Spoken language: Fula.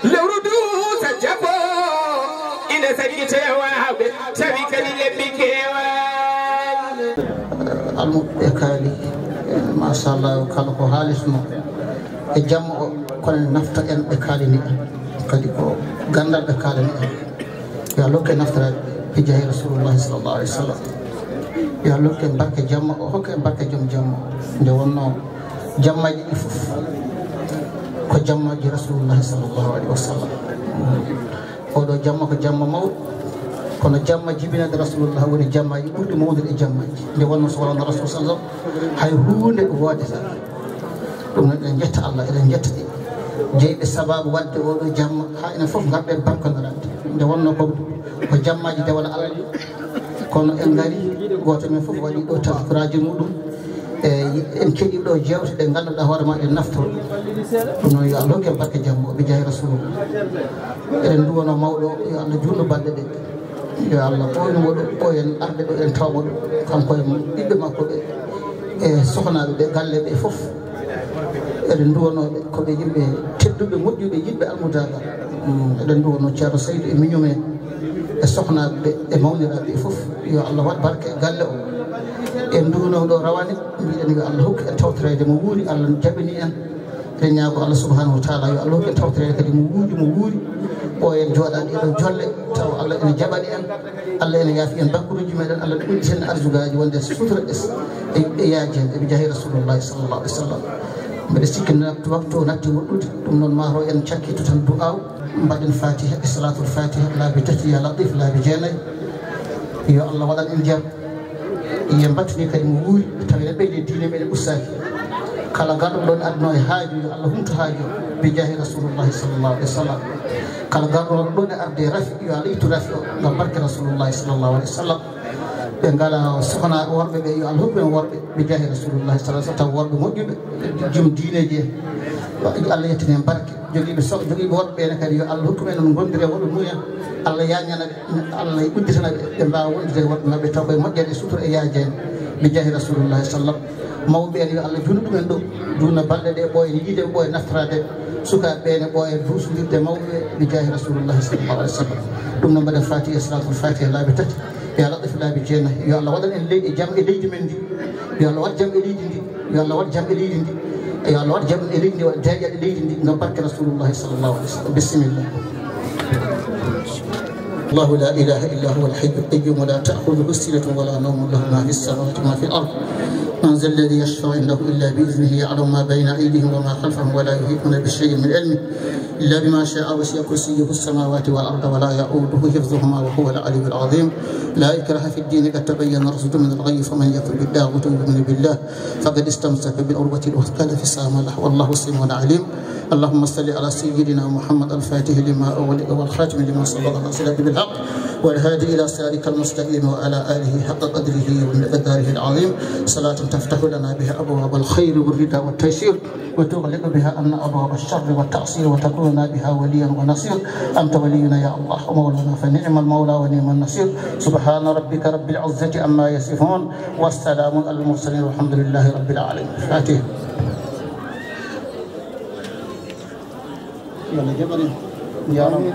lewrudu sajabo ina sagi tewa sabi kali lebbi kewa almu e kali ma sha Allah kala ko halisno e jammo kono nafta en be kali ni kadi ko gandal be kali ni ya lokke naftara bi jahi rasulullah sallallahu alaihi wasallam ya lokke barke jammo hokke barke jom jammo nde wonno jammaji di fof ko jammaji rasulullah sallallahu alaihi wasallam odo jamma ko jamma maw kono jamma jibinade rasulullah woni jammaji ɓurɗi mawde e jammaji nde wonno so wonno rasul sallam hay hunde wodata ɗum noon eɗen jetta Allah eɗen jetta ɗi jeyɓe sababu wadde oɗo jamma ha enen fof garɗen barkonorade nde wonno ko jammaji dewal Allah kono en gari goto men fof waɗi ɗo tafkuraji muɗum en keɗi ɗo jewte ɗe ganduɗa hoore ma ɗe naftoro ɗum noon yo Allah hokke barke jamma ɓe jahi rasulullah eɗen duwono mawɗo yo Allah junno balɗe ɗe yo Allah ɓoyno ɗo ɓoyen arde ɗo en tawmo ɗo kanko e ɓiɓɓe makko ɓe e sohnaɓe ɓe galle ɓe fof eɗen duwonoɓe koɓe yimɓe tedduɓe moƴƴuɓe yiɗɓe almudaga eɗen duwono ceerno Saydou e miñum en e sohnaɓe ɓe e mawniraɓe ɓe fof yo Allah waɗ barke e galle o en duwono ɗo rawane mbiɗen yo Allah hokki en tawtorede mo wuuri Allah jaɓini en e ñaago Allah subhanahu wa taala yo Allah hokki en tawtorede kadi mo wuuri o en jooɗaɗe ɗo jolle taw Allah ene jaɓani en Allah ene yaafi en bakkuruji meɗen Allah ɗo ɓuɗɗi ten arjugaji wonde sutura e yaajen eɓe jahi rasulullahi sallallahu alih w sallam mbeɗa sikki waktu o natti woɗɗude ɗum noon mataw en cakkito tan du'aw mbaɗen fatiha e salatul fatiha laabi tati ya latif laabi jeenayyi yo Allah waɗan en jaam yen battini kadi mo wuuri tawi en ɓeyde diine meɗen ustaki kala garɗo ɗon adno e haaju yo Allah humto haaju bi jahi rasulullahi sallallahu alih w sallam kala garɗo ɗon e arde rafi yo Allah ittu rafi o ngam barke rasulullahi sallallahu alih w sallam ɓe ngala sohnaɓe worɓe ɓe yo Allah hokku en worɓe bi jahi rasulullahi sallallahu alih w sallam taw worɓe moƴƴuɓe jom diineji en Allah yettini en barke jogiiɓe jogiiɓe worɓe ɓene kadi yo Allah hokku men on gondire woɗo muya Allah yañana ɓe Allah udditana ɓe mbawa wondide worɓe mabɓe taw koye moƴƴere e sutura e yaajede bi jahi rasulullahi sallam mawɓe en yo Allah junnu ɗumen ɗo dunna balɗe ɗe ɓooyen yiide ɓooye naftorade sukaɓe ɓene ɓooye duusodirde mawɓe bi jahi rasulullahi sallallahu alih w sallam ɗum noon mbaɗen fatiha salatul fatiha laabi tati yo Allah ɗafi laabi jeenayyi yo Allah waɗan en jaam e leydi men ndi yo Allah waɗ jaam e leydi ndi yo Allah waɗ jaam e leydi ndi yo Allah waɗ jaam e leydi ndi waɗa daƴƴaɗe leydi ndi ngam barke rasulullahi sallallahu alih w sallam bisimillah الله لا إله إلا هو الحي القيوم لا تأخذه سنة ولا نوم له ما في السماوات وما في الأرض من ذا الذي يشفع عنده إلا بإذنه يعلم ما بين أيديهم وما خلفهم ولا يحيطون بشيء من علمه إلا بما شاء وسع كرسيه السماوات والأرض ولا يؤوده حفظهما وهو العلي العظيم لا إكراه في الدين قد تبين الرشد من الغي فمن يكفر بالطاغوت ويؤمن بالله فقد استمسك بالعروة الوثقى لا انفصام له والله سميع عليم اللهم صل على سيدنا محمد الفاتح لما أغلق والخاتم لما سبق ناصر بالحق والهادي إلى صراطك المستقيم وعلى آله حق قدره ومقداره العظيم صلاة تفتح لنا بها أبواب الخير والرضا والتيسير وتغلق بها أن أبواب الشر والتعصير وتكون بها وليا ونصير أنت ولينا يا الله ومولانا فنعم المولى ونعم النصير سبحان ربك رب العزة عما يصفون والسلام على المرسلين والحمد لله رب العالمين فاتح يا رب